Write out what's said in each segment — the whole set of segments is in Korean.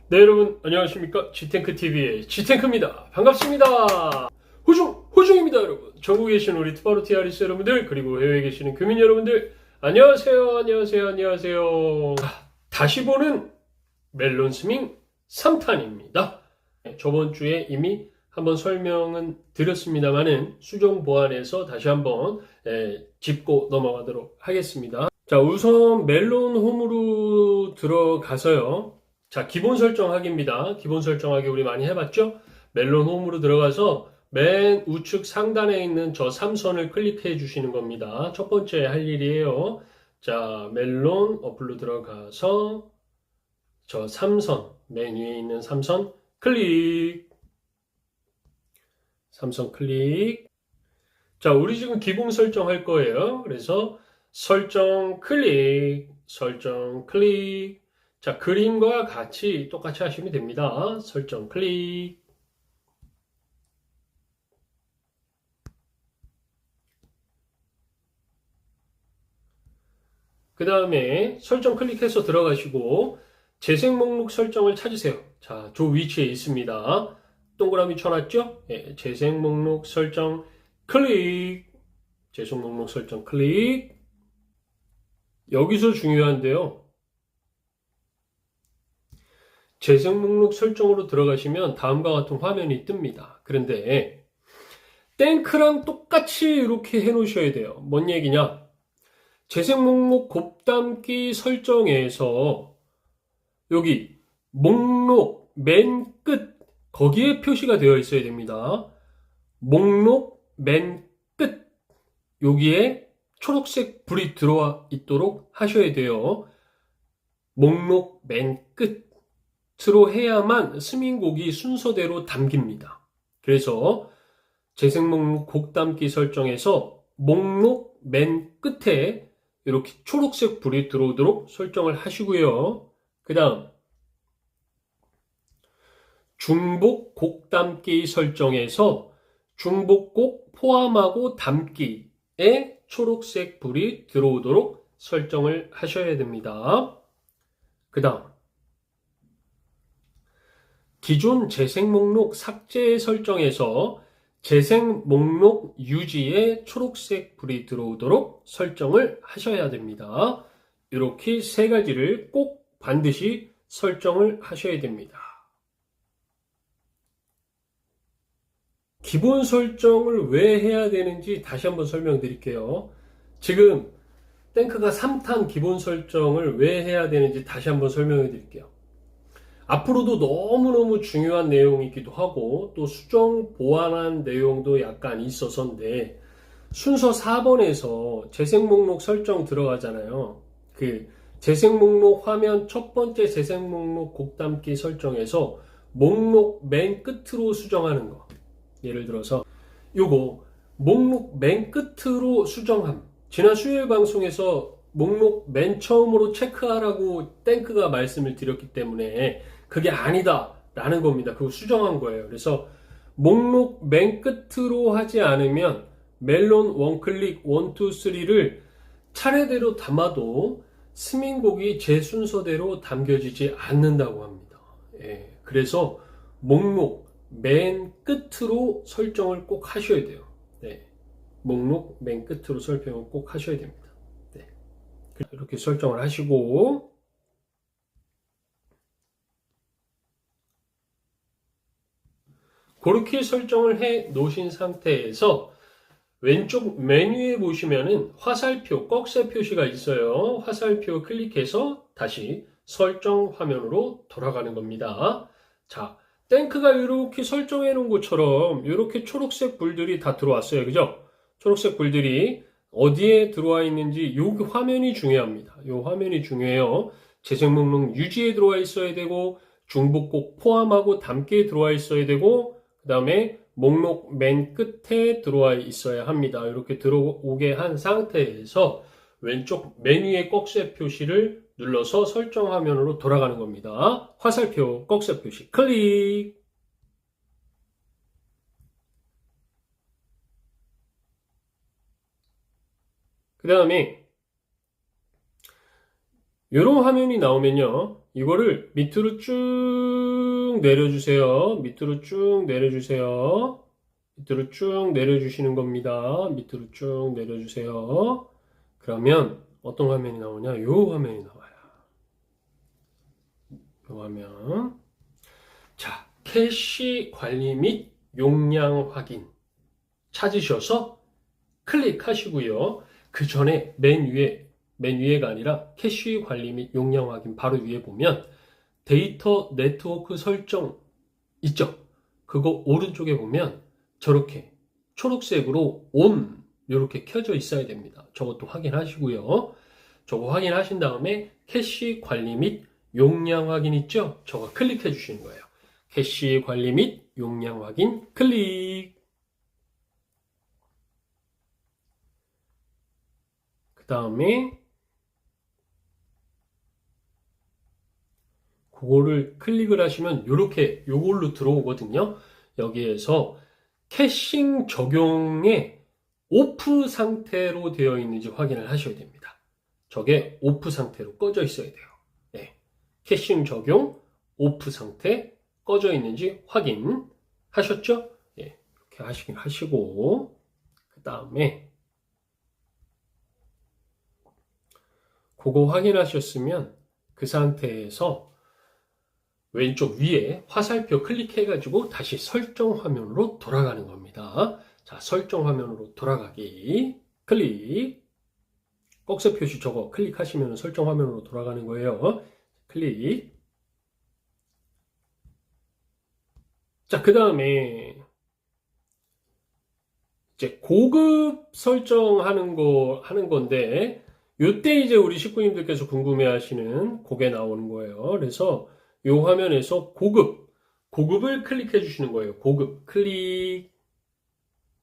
네, 여러분 안녕하십니까? 지탱크TV의 지탱크입니다. 반갑습니다. 호중입니다, 여러분. 전국에 계신 우리 투바로 TRS 여러분들, 그리고 해외에 계시는 교민 여러분들, 안녕하세요. 다시 보는 멜론 스밍 3탄입니다. 저번 주에 이미 한번 설명은 드렸습니다만은 수정 보완해서 다시 한번 짚고 넘어가도록 하겠습니다. 자, 우선 멜론 홈으로 들어가서요. 자, 기본 설정하기입니다. 기본 설정하기 우리 많이 해봤죠? 멜론 홈으로 들어가서 맨 우측 상단에 있는 저 3선을 클릭해 주시는 겁니다. 첫 번째 할 일이에요. 자, 멜론 어플로 들어가서 저 3선, 맨 위에 있는 3선 클릭. 3선 클릭. 자, 우리 지금 기본 설정할 거예요. 그래서 설정 클릭. 자, 그림과 같이 똑같이 하시면 됩니다. 설정 클릭. 그 다음에 설정 클릭해서 들어가시고 재생 목록 설정을 찾으세요. 자, 저 위치에 있습니다. 동그라미 쳐놨죠? 예, 재생 목록 설정 클릭. 재생 목록 설정 클릭. 여기서 중요한데요. 재생 목록 설정으로 들어가시면 다음과 같은 화면이 뜹니다. 그런데 땡크랑 똑같이 이렇게 해 놓으셔야 돼요. 뭔 얘기냐? 재생 목록 곱담기 설정에서 여기 목록 맨 끝 거기에 표시가 되어 있어야 됩니다. 목록 맨 끝 여기에 초록색 불이 들어와 있도록 하셔야 돼요. 목록 맨 끝으로 해야만 스밍곡이 순서대로 담깁니다. 그래서 재생 목록 곡담기 설정에서 목록 맨 끝에 이렇게 초록색 불이 들어오도록 설정을 하시고요. 그 다음 중복 곡 담기 설정에서 중복곡 포함하고 담기에 초록색 불이 들어오도록 설정을 하셔야 됩니다. 그 다음 기존 재생 목록 삭제 설정에서 재생 목록 유지에 초록색 불이 들어오도록 설정을 하셔야 됩니다. 이렇게 세 가지를 꼭 반드시 설정을 하셔야 됩니다. 기본 설정을 왜 해야 되는지 다시 한번 설명드릴게요. 지금 땡크가 3탄 기본 설정을 왜 해야 되는지 다시 한번 설명해 드릴게요. 앞으로도 너무너무 중요한 내용이기도 하고 또 수정 보완한 내용도 약간 있어서인데 순서 4번에서 재생 목록 설정 들어가잖아요. 그 재생 목록 화면 첫 번째 재생 목록 곡 담기 설정에서 목록 맨 끝으로 수정하는 거. 예를 들어서 요거 목록 맨 끝으로 수정함. 지난 수요일 방송에서 목록 맨 처음으로 체크하라고 땡크가 말씀을 드렸기 때문에 그게 아니다 라는 겁니다. 그거 수정한 거예요. 그래서 목록 맨 끝으로 하지 않으면 멜론 원클릭 1, 2, 3를 차례대로 담아도 스밍곡이 제 순서대로 담겨지지 않는다고 합니다. 예, 그래서 목록 맨 끝으로 설정을 꼭 하셔야 돼요. 네, 목록 맨 끝으로 설정을 꼭 하셔야 됩니다. 네, 이렇게 설정을 하시고 그렇게 설정을 해 놓으신 상태에서 왼쪽 메뉴에 보시면은 화살표, 꺽쇠 표시가 있어요. 화살표 클릭해서 다시 설정 화면으로 돌아가는 겁니다. 자, 땡크가 이렇게 설정해 놓은 것처럼 이렇게 초록색 불들이 다 들어왔어요. 그죠? 초록색 불들이 어디에 들어와 있는지 이 화면이 중요합니다. 이 화면이 중요해요. 재생 목록 유지에 들어와 있어야 되고 중복곡 포함하고 담기에 들어와 있어야 되고 그 다음에 목록 맨 끝에 들어와 있어야 합니다. 이렇게 들어오게 한 상태에서 왼쪽 메뉴의 꺽쇠 표시를 눌러서 설정 화면으로 돌아가는 겁니다. 화살표 꺽쇠 표시 클릭. 그 다음에 이런 화면이 나오면요, 이거를 밑으로 쭉 내려주세요. 밑으로 쭉 내려주세요. 밑으로 쭉 내려주시는 겁니다. 밑으로 쭉 내려주세요. 그러면 어떤 화면이 나오냐? 이 화면이 나와요. 이 화면. 자, 캐시 관리 및 용량 확인 찾으셔서 클릭하시고요. 그 전에 맨 위에가 아니라 캐시 관리 및 용량 확인 바로 위에 보면 데이터 네트워크 설정 있죠? 그거 오른쪽에 보면 저렇게 초록색으로 ON 이렇게 켜져 있어야 됩니다. 저것도 확인하시고요. 저거 확인하신 다음에 캐시 관리 및 용량 확인 있죠? 저거 클릭해 주시는 거예요. 캐시 관리 및 용량 확인 클릭. 그 다음에 그거를 클릭을 하시면 이렇게 요걸로 들어오거든요. 여기에서 캐싱 적용에 오프 상태로 되어 있는지 확인을 하셔야 됩니다. 저게 오프 상태로 꺼져 있어야 돼요. 네. 캐싱 적용 오프 상태 꺼져 있는지 확인하셨죠? 네. 이렇게 하시긴 하시고 그 다음에 그거 확인하셨으면 그 상태에서 왼쪽 위에 화살표 클릭해가지고 다시 설정 화면으로 돌아가는 겁니다. 자, 설정 화면으로 돌아가기 클릭. 꼭지 표시 저거 클릭하시면 설정 화면으로 돌아가는 거예요. 클릭. 자, 그 다음에 이제 고급 설정하는 건데 요때 이제 우리 식구님들께서 궁금해 하시는 그게 나오는 거예요. 그래서 이 화면에서 고급을 클릭해 주시는 거예요. 고급 클릭.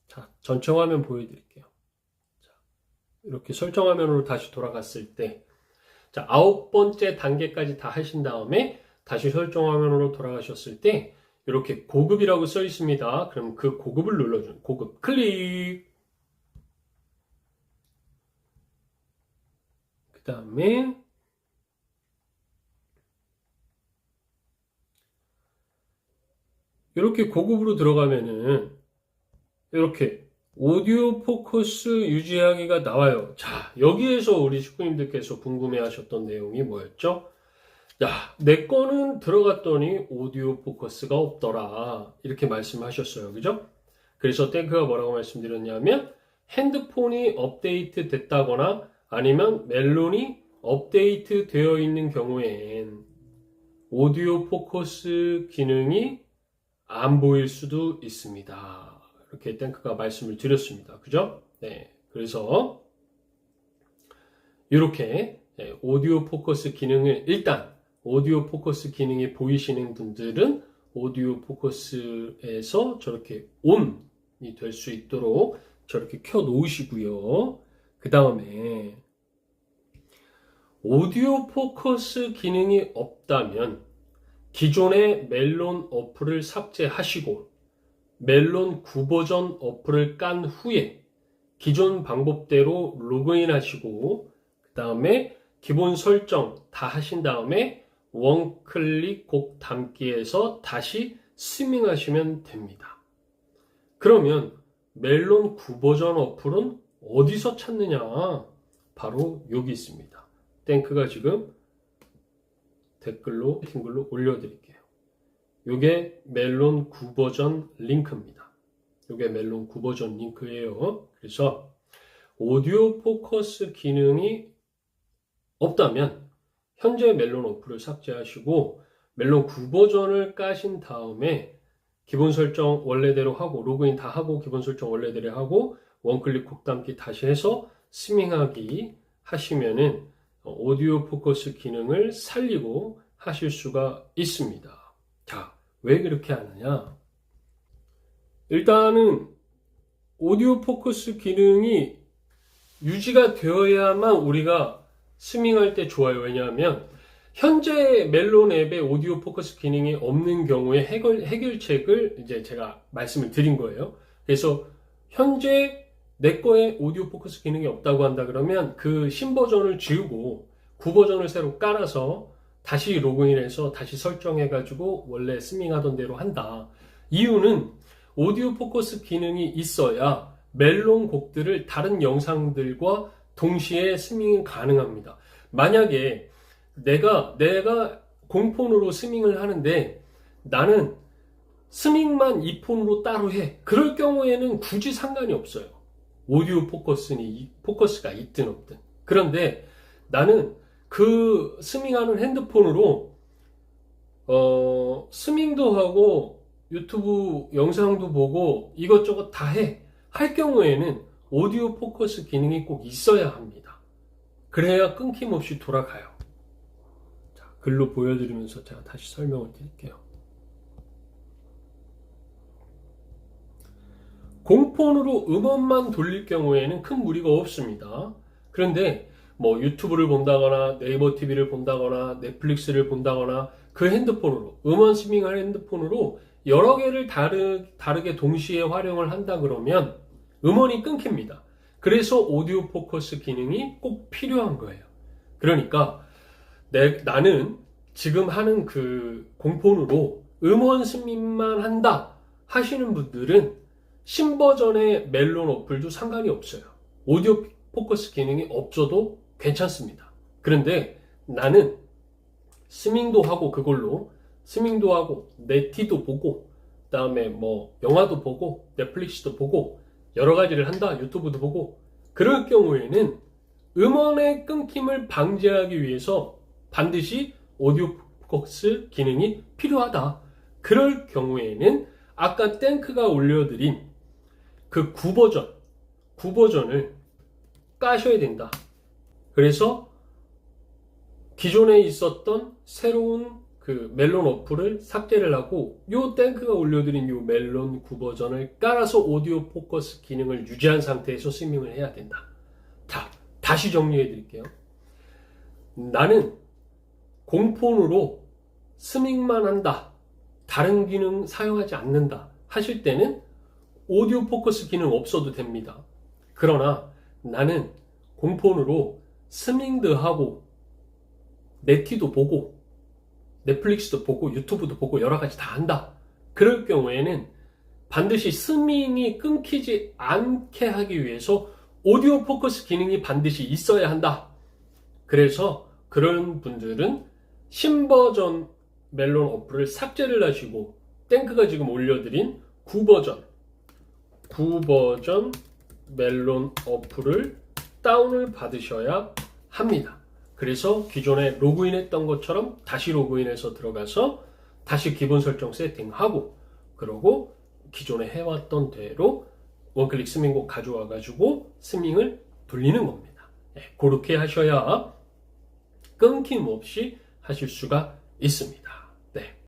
자, 전체 화면 보여드릴게요. 자, 이렇게 설정 화면으로 다시 돌아갔을 때, 자, 9번째 단계까지 다 하신 다음에 다시 설정 화면으로 돌아가셨을 때, 이렇게 고급이라고 써 있습니다. 그럼 그 고급을 눌러주는 고급 클릭. 그 다음에 이렇게 고급으로 들어가면은 이렇게 오디오 포커스 유지하기가 나와요. 자, 여기에서 우리 식구님들께서 궁금해 하셨던 내용이 뭐였죠? 야, 내 거는 들어갔더니 오디오 포커스가 없더라. 이렇게 말씀하셨어요. 그죠? 그래서 땡크가 뭐라고 말씀드렸냐면 핸드폰이 업데이트 됐다거나 아니면 멜론이 업데이트 되어 있는 경우엔 오디오 포커스 기능이 안 보일 수도 있습니다. 이렇게 땡크가 말씀을 드렸습니다. 그죠? 네. 그래서 이렇게 오디오 포커스 기능을 일단 오디오 포커스 기능이 보이시는 분들은 오디오 포커스에서 저렇게 ON이 될 수 있도록 저렇게 켜 놓으시고요. 그 다음에 오디오 포커스 기능이 없다면 기존의 멜론 어플을 삭제하시고 멜론 9버전 어플을 깐 후에 기존 방법대로 로그인 하시고 그 다음에 기본 설정 다 하신 다음에 원클릭 곡 담기에서 다시 스밍 하시면 됩니다. 그러면 멜론 9버전 어플은 어디서 찾느냐? 바로 여기 있습니다. 땡크가 지금 댓글로 올려드릴게요. 이게 멜론 9버전 링크입니다. 이게 멜론 9버전 링크예요. 그래서 오디오 포커스 기능이 없다면 현재 멜론 어플을 삭제하시고 멜론 9버전을 까신 다음에 기본 설정 원래대로 하고 로그인 다 하고 기본 설정 원래대로 하고 원클릭 곡 담기 다시 해서 스밍하기 하시면은 오디오 포커스 기능을 살리고 하실 수가 있습니다. 자, 왜 그렇게 하느냐? 일단은 오디오 포커스 기능이 유지가 되어야만 우리가 스밍할 때 좋아요. 왜냐하면 현재 멜론 앱에 오디오 포커스 기능이 없는 경우에 해결책을 이제 제가 말씀을 드린 거예요. 그래서 현재 내 거에 오디오 포커스 기능이 없다고 한다 그러면 그 신버전을 지우고 9버전을 새로 깔아서 다시 로그인해서 다시 설정해가지고 원래 스밍하던 대로 한다. 이유는 오디오 포커스 기능이 있어야 멜론 곡들을 다른 영상들과 동시에 스밍이 가능합니다. 만약에 내가 공폰으로 스밍을 하는데 나는 스밍만 이 폰으로 따로 해. 그럴 경우에는 굳이 상관이 없어요. 오디오 포커스가 있든 없든. 그런데 나는 그 스밍하는 핸드폰으로 스밍도 하고 유튜브 영상도 보고 이것저것 다 해. 할 경우에는 오디오 포커스 기능이 꼭 있어야 합니다. 그래야 끊김없이 돌아가요. 자, 글로 보여드리면서 제가 다시 설명을 드릴게요. 공폰으로 음원만 돌릴 경우에는 큰 무리가 없습니다. 그런데 뭐 유튜브를 본다거나 네이버 TV를 본다거나 넷플릭스를 본다거나 그 핸드폰으로 음원 스밍할 핸드폰으로 여러 개를 다르게 동시에 활용을 한다 그러면 음원이 끊깁니다. 그래서 오디오 포커스 기능이 꼭 필요한 거예요. 그러니까 나는 지금 하는 그 공폰으로 음원 스밍만 한다 하시는 분들은 신버전의 멜론 어플도 상관이 없어요. 오디오 포커스 기능이 없어도 괜찮습니다. 그런데 나는 스밍도 하고 그걸로 스밍도 하고 네티도 보고 그다음에 뭐 영화도 보고 넷플릭스도 보고 여러 가지를 한다. 유튜브도 보고 그럴 경우에는 음원의 끊김을 방지하기 위해서 반드시 오디오 포커스 기능이 필요하다. 그럴 경우에는 아까 땡크가 올려드린 그 9버전을 까셔야 된다. 그래서 기존에 있었던 새로운 그 멜론 어플을 삭제를 하고 요 땡크가 올려드린 요 멜론 9버전을 깔아서 오디오 포커스 기능을 유지한 상태에서 스밍을 해야 된다. 자, 다시 정리해 드릴게요. 나는 공폰으로 스밍만 한다. 다른 기능 사용하지 않는다. 하실 때는 오디오 포커스 기능 없어도 됩니다. 그러나 나는 공폰으로 스밍도 하고 네티도 보고 넷플릭스도 보고 유튜브도 보고 여러 가지 다 한다. 그럴 경우에는 반드시 스밍이 끊기지 않게 하기 위해서 오디오 포커스 기능이 반드시 있어야 한다. 그래서 그런 분들은 신버전 멜론 어플을 삭제를 하시고 땡크가 지금 올려드린 9버전 멜론 어플을 다운을 받으셔야 합니다. 그래서 기존에 로그인했던 것처럼 다시 로그인해서 들어가서 다시 기본 설정 세팅하고 그러고 기존에 해왔던 대로 원클릭 스밍곡 가져와 가지고 스밍을 돌리는 겁니다. 네, 그렇게 하셔야 끊김없이 하실 수가 있습니다. 네.